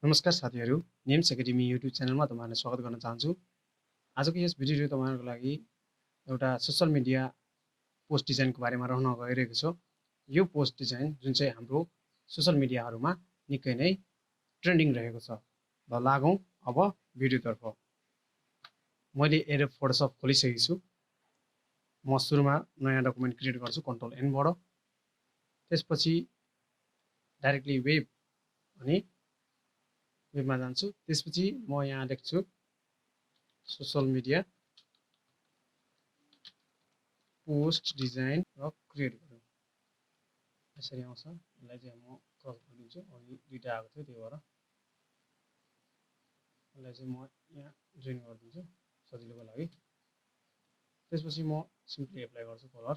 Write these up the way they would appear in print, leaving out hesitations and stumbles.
नमस्कार साथीहरु, NIMS academy YouTube च्यानलमा तपाईहरुलाई स्वागत गर्न चाहन्छु। आजको यस भिडियो तपाईहरुको लागि एउटा सोशल मिडिया पोस्ट डिजाइनको बारेमा रहन गइरहेको छ। यो पोस्ट डिजाइन जुन चाहिँ हाम्रो सोशल मिडियाहरुमा निकै नै ट्रेन्डिङ रहेको छ। ल लागौं अब भिडियोतर्फ। मैले एडोब फोटोशप खोलिसकेको छु। म सुरुमा नयाँ डकुमेन्ट क्रिएट गर्छु कन्ट्रोल एन बाट। त्यसपछि डाइरेक्टली वेब अनि वेबमा जान्छु। त्यसपछि म यहाँ लेख्छु सोशल मिडिया पोस्ट डिजाइन र क्रिएट गरौँ। यसरी आउँछ। यसलाई चाहिँ म क्रस गरिदिन्छु। अघि दुईटा आएको थियो त्यही भएर यसलाई चाहिँ म यहाँ जोइन गरिदिन्छु सजिलोको लागि। त्यसपछि म सिम्पली एप्लाई गर्छु कलर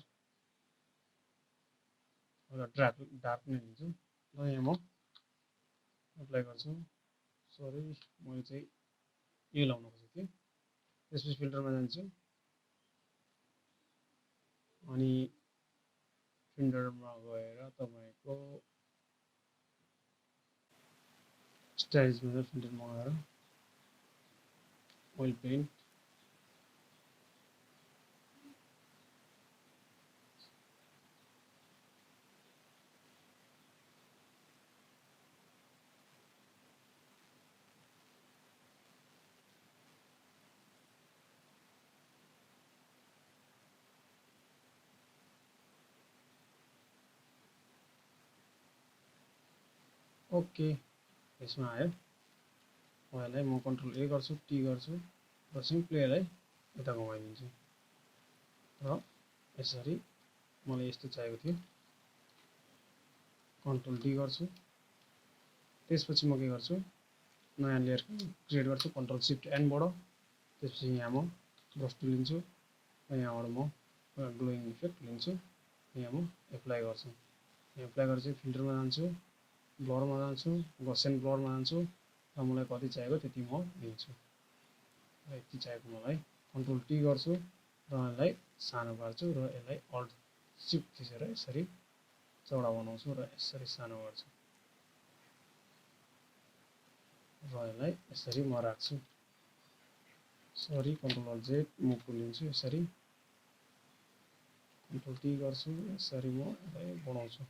र डार्क नै लिन्छु। र यहाँ म एप्लाई गर्छु। सरी मैले चाहिँ यो लाउन खोजेको थिएँ। त्यसपछि फिल्टरमा जान्छु अनि फिल्टरमा गएर तपाईको स्टाइल्समा फिल्टरमा गएर ओइल पेन्ट ओके यसमा आयो। यसलाई म कन्ट्रोल ए गर्छु, टी गर्छु र सिम्पली यसलाई यता घुमाइदिन्छु। र यसरी मलाई यस्तो चाहिएको थियो। कन्ट्रोल डी गर्छु। त्यसपछि म के गर्छु नयाँ लेयर क्रिएट गर्छु कन्ट्रोल शिफ्ट एन बाट। त्यसपछि यहाँ म ब्रस टुल लिन्छु र यहाँबाट म ग्लोइङ इफेक्ट लिन्छु। यहाँ म एप्लाई गर्छु। यहाँ एप्लाई गरेपछि फिल्टरमा जान्छु, ब्लरमा जान्छु, गसेन ब्लरमा जान्छु र मलाई कति चाहिएको त्यति म लिन्छु। र यति चाहिएको मलाई कन्ट्रोल टी गर्छु र यसलाई सानो पार्छु र यसलाई अल्ट शिफ्ट थिचेर यसरी चौडा बनाउँछु र यसरी सानो गर्छु र यसलाई यसरी म राख्छु। सरी कन्ट्रोल अल्ट जेड मुभ लिन्छु। यसरी कन्ट्रोल टी गर्छु। यसरी म यसलाई बढाउँछु,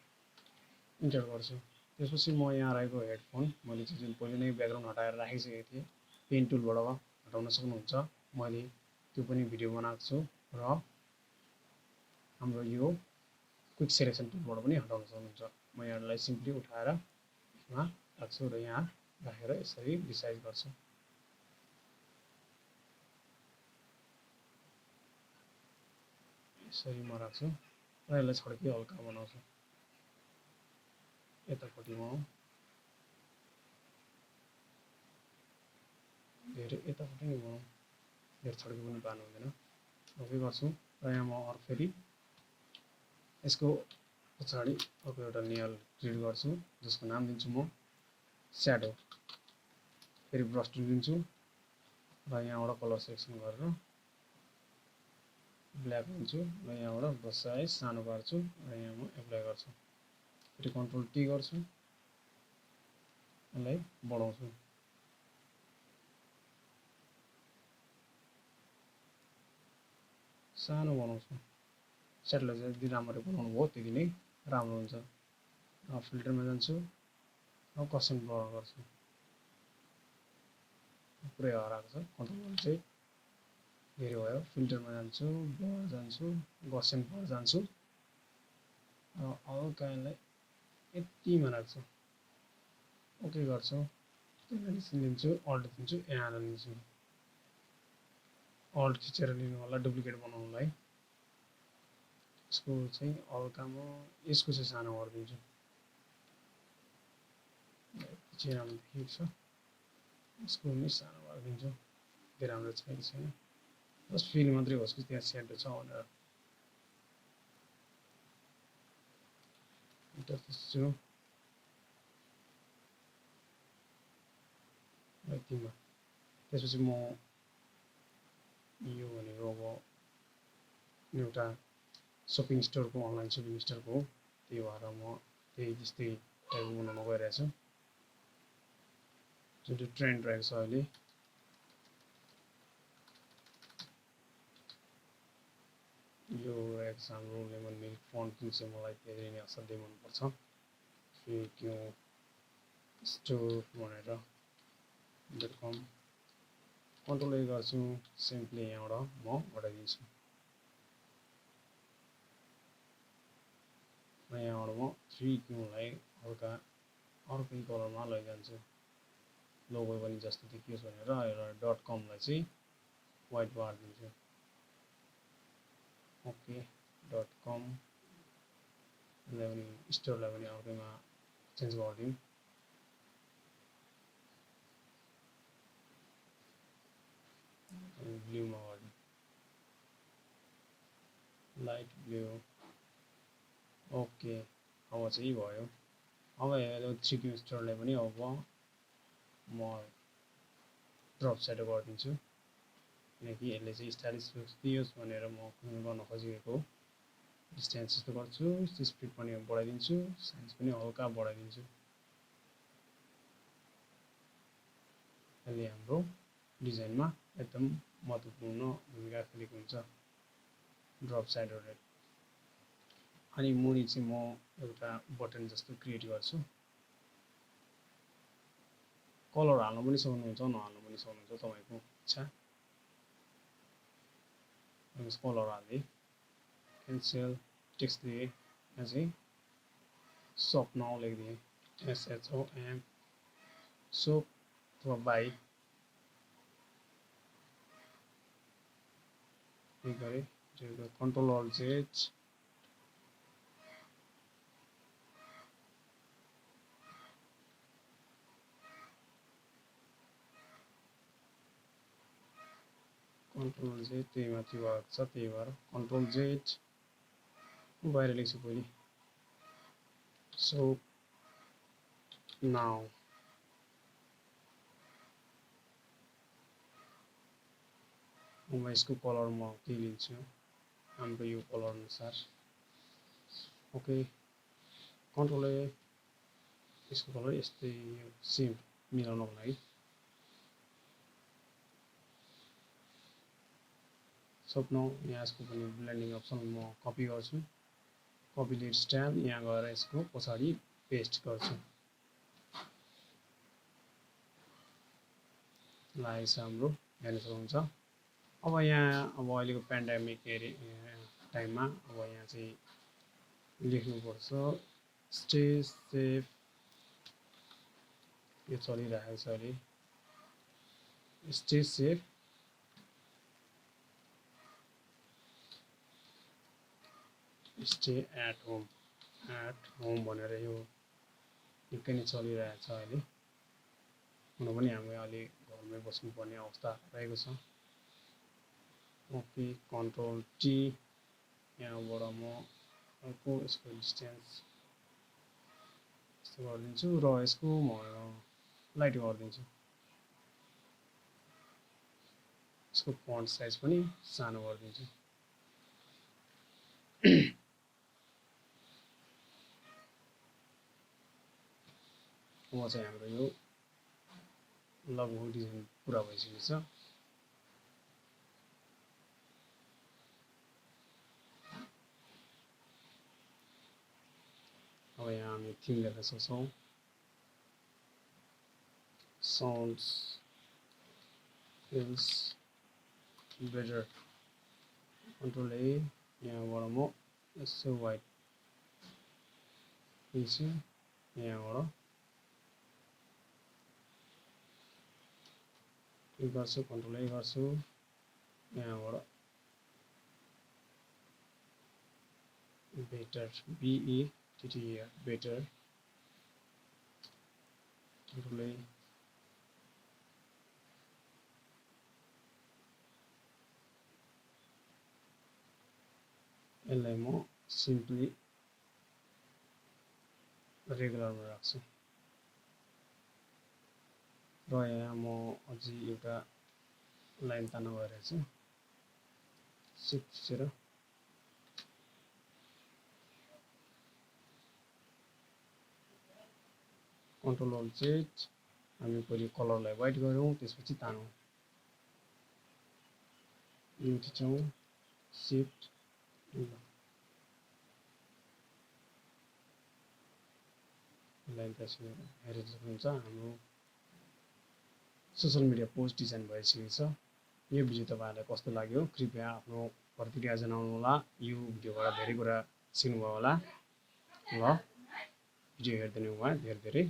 इन्टर गर्छु। त्यसपछि म यहाँ रहेको हेडफोन मैले चाहिँ जुन पहिले नै ब्याकग्राउन्ड हटाएर राखिसकेको थिएँ पेन टुलबाट हटाउन सक्नुहुन्छ। मैले त्यो पनि भिडियो बनाएको छु र हाम्रो यो क्विक सेलेक्सन टुलबाट पनि हटाउन सक्नुहुन्छ। म यहाँलाई सिम्पली उठाएर यसमा राख्छु र यहाँ राखेर यसरी रिसाइज गर्छु। यसरी म राख्छु र यसलाई छड्के हल्का बनाउँछु। यतापट्टि म धेरै यतापट्टि नै बनाउँ, धेरै छड्के पनि पार्नु हुँदैन। के गर्छु र यहाँ म अरू फेरि यसको पछाडि अर्को एउटा लेयर क्रिएट गर्छु जसको नाम दिन्छु म स्याडो। फेरि ब्रस टुल लिन्छु र यहाँबाट कलर सेलेक्सन गरेर ब्ल्याक लिन्छु र यहाँबाट ब्रस साइज सानो पार्छु र यहाँ म एप्लाई गर्छु। फेरि कन्ट्रोल टी गर्छु, यसलाई बढाउँछु। सानो बनाउँछु। स्याडोलाई चाहिँ जति राम्ररी बनाउनु भयो त्यति नै राम्रो हुन्छ। र फिल्टरमा जान्छु र कस्टम ब्लर गर्छु। पुरै हराएको छ। कन्ट्रोल चाहिँ धेरै भयो। फिल्टरमा जान्छु, ब्लर जान्छु, गसेन ब्लर जान्छु र हल्का यसलाई यतिमा राख्छु। ओके गर्छु। त्यसलाई लिन्छु, अल्ट दिन्छु, यहाँ लिन्छु। अल्ट खिचेर लिनु होला डुप्लिकेट बनाउनुलाई। यसको चाहिँ हल्का म यसको चाहिँ सानो गरिदिन्छु। पछि राम्रो देखिएको छ। यसको पनि सानो गरिदिन्छु। धेरै राम्रो छैन छैन। बस फिल मात्रै होस् कि त्यहाँ स्याडो छ भनेर। इन्टर थिच्छु। यतिमा। त्यसपछि म यो भनेको अब एउटा सपिङ स्टोरको अनलाइन सपिङ स्टोरको हो। त्यही भएर म त्यही जस्तै टाइप बनाउन गइरहेको छु। जुन चाहिँ ट्रेन्ड रहेको छ अहिले यो एक्जाम लेमन मिल्क फन्ट जुन चाहिँ मलाई धेरै नै असाध्यै मनपर्छ क्यों स्टोर भनेर .com कन्ट्रोल ए गर्छु सिम्पली यहाँबाट म हटाइदिन्छु यहाँबाट म 3 क्यूलाई हल्का अर्कै कलरमा लैजान्छु लोगो पनि जस्तो देखियोस् भनेर र .com लाई चाहिँ व्हाइट पारिदिन्छु ओके .com लाई पनि स्टोरलाई पनि अर्कैमा चेन्ज गरिदिउँ ब्लूमा गरिदिउँ लाइट ब्लू ओके अब चाहिँ भयो अब यो 3 क्यू स्टोरलाई पनि अब म ड्रप साइड गरिदिन्छु किनकि यसले चाहिँ स्टाइलिस लुक्स दियोस् भनेर म गर्न खोजेको डिस्टेन्स यस्तो गर्छु स्पिड पनि बढाइदिन्छु साइज पनि हल्का बढाइदिन्छु यसले हाम्रो डिजाइनमा एकदम महत्त्वपूर्ण भूमिका खेलेको हुन्छ ड्रप साइडहरुले अनि मुनि चाहिँ म एउटा बटन जस्तो क्रिएट गर्छु कलर हाल्न पनि सक्नुहुन्छ नहाल्न पनि सक्नुहुन्छ तपाईको इच्छा कलर हाल्दै क्यान्सल टेक्स्ट दिए यहाँ चाहिँ सोप नाउ लेखिदिए SHOM सोप अथवा बाई क्लिक गरे control alt Z control Z त्यही माथि भएको छ त्यही भएर कन्ट्रोल जेड बाहिर लेख्छु पहिले सोप नाउ अब यसको कलर म के लिन्छु हाम्रो यो कलर अनुसार ओके कन्ट्रोल ए यसको कलर यस्तै सेम मिलाउनको लागि सपनो यहाँ यसको पनि ब्लेन्डिङ अप्सन म कपी गर्छु कपी लेट स्टाइल यहाँ गएर यसको पछाडि पेस्ट गर्छु लाइस हाम्रो हेर्न सक्नुहुन्छ अब यहाँ अब अहिलेको पेन्डेमिक टाइममा अब यहाँ चाहिँ लेख्नुपर्छ स्टे सेफ यो चलिरहेको छ अहिले stay safe stay at home भनेर यो निकै नै चलिरहेको छ अहिले हुन पनि हामी अहिले घरमै बस्नुपर्ने अवस्था रहेको छ ओके कन्ट्रोल टी यहाँबाट म अर्को यसको डिस्टेन्स यस्तो गरिदिन्छु र यसको म लाइट गरिदिन्छु यसको फन्ट साइज पनि सानो गरिदिन्छु अब चाहिँ हाम्रो यो लगभग डिजाइन पुरा भइसकेको छ अब यहाँ हामी थीम लेख्न सक्छौँ sounds feels better control A यहाँबाट म यसो वाइट लिन्छु यहाँबाट क्लिक गर्छु कन्ट्रोल ए गर्छु यहाँबाट बेटर BETTER बेटर कन्ट्रोल ए यसलाई म सिम्पली रेगुलरमा राख्छु र यहाँ म अझै एउटा लाइन तान्न गइरहेको छु शिफ्ट थिचेर कन्ट्रोल अल्ट जेड हामी पहिले कलरलाई व्हाइट गरौँ, त्यसपछि तानौँ, यो थिचौँ, शिफ्ट लाइन त्यसरी हेरेर हुन्छ। हाम्रो सोशल मिडिया पोस्ट डिजाइन भइसकेको छ। यो भिडियो तपाईहरुलाई कस्तो लाग्यो कृपया आफ्नो प्रतिक्रिया जनाउनु होला। यो भिडियोबाट धेरै कुरा सिक्नुभयो होला। ल भिडियो हेर्दिनु भयो, धेरै धेरै